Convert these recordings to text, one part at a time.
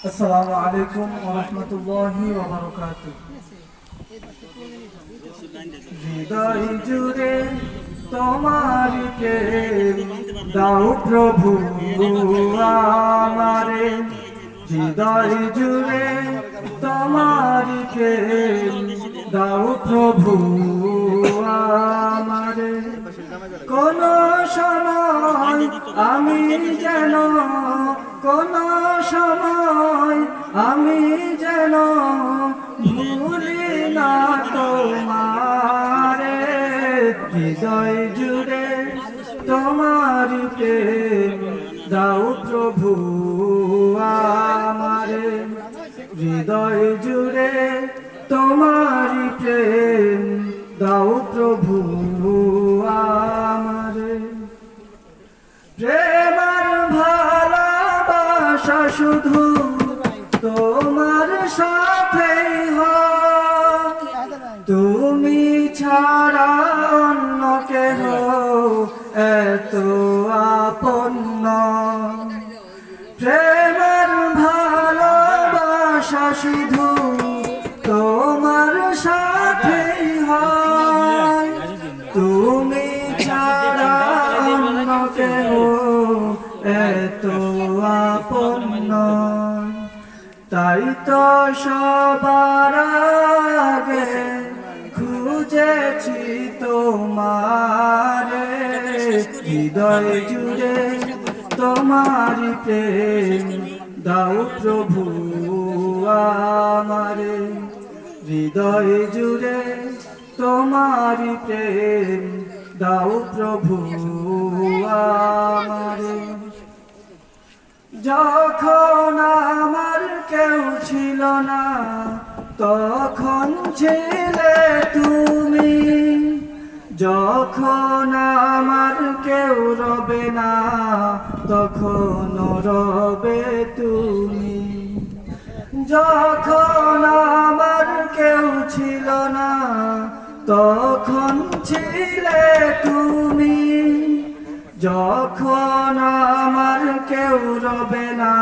আসসালামু আলাইকুম ওয়া রাহমাতুল্লাহি ওয়া বারাকাতুহু। হৃদয় জুড়ে তোমার প্রেম দাও প্রভু আমারে, হৃদয় জুড়ে তোমার প্রেম দাও প্রভু আমারে। কোন সময় আমি যেন, কোন সময় আমি যেন ভুলি না তোমারে, হৃদয় জুড়ে তোমার প্রেম দাও প্রভু আমারে, হৃদয় জুড়ে তোমার প্রেম দাও প্রভু আমারে। প্রেমার ভালোবাসা শুধু তোমার সাথেই হয়, তুমি ছাড়া অন্য কেহ এত আপন নয়। প্রেমার ভালোবাসা শুধু তোমার সাথেই হয়, তুমি ছাড়া অন্য কেহ এত আপন নয়। তাই তো সবার আগে খুঁজেছি তোমারে, হৃদয় জুড়ে তোমার প্রেম দাও প্রভু আমারে, হৃদয় জুড়ে তোমার প্রেম দাও প্রভু আমারে। যখন আমার কেউ ছিল না তখন ছিলে তুমি, যখন আমার কেউ রবে না তখন রবে তুমি, যখন আমার কেউ ছিল না তখন ছিলে তুমি, যখন আমার কেউ রবে না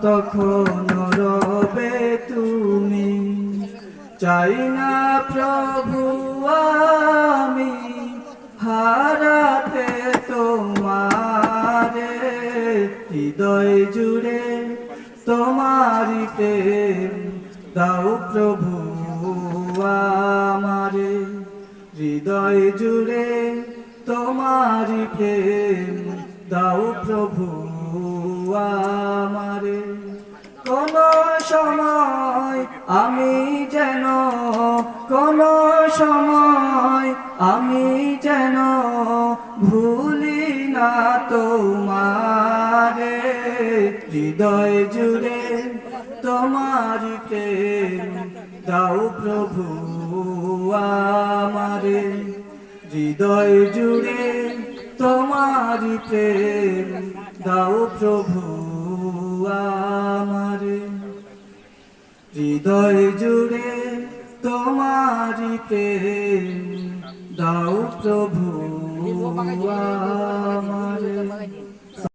তখন রবে তুমি। চাই না প্রভু আমি হারাতে তোমারে, হৃদয় জুড়ে তোমার প্রেম দাও প্রভু আমারে, হৃদয় জুড়ে তোমার প্রেম দাও প্রভু আমারে। কোন সময় আমি যেন, কোন সময় আমি যেন ভুলি না তোমারে, হৃদয় জুড়ে তোমার প্রেম দাও প্রভু আমারে, হৃদয় জুড়ে তোমার প্রেম দাও প্রভু আমারে, হৃদয় জুড়ে তোমার প্রেম দাও প্রভু আমারে।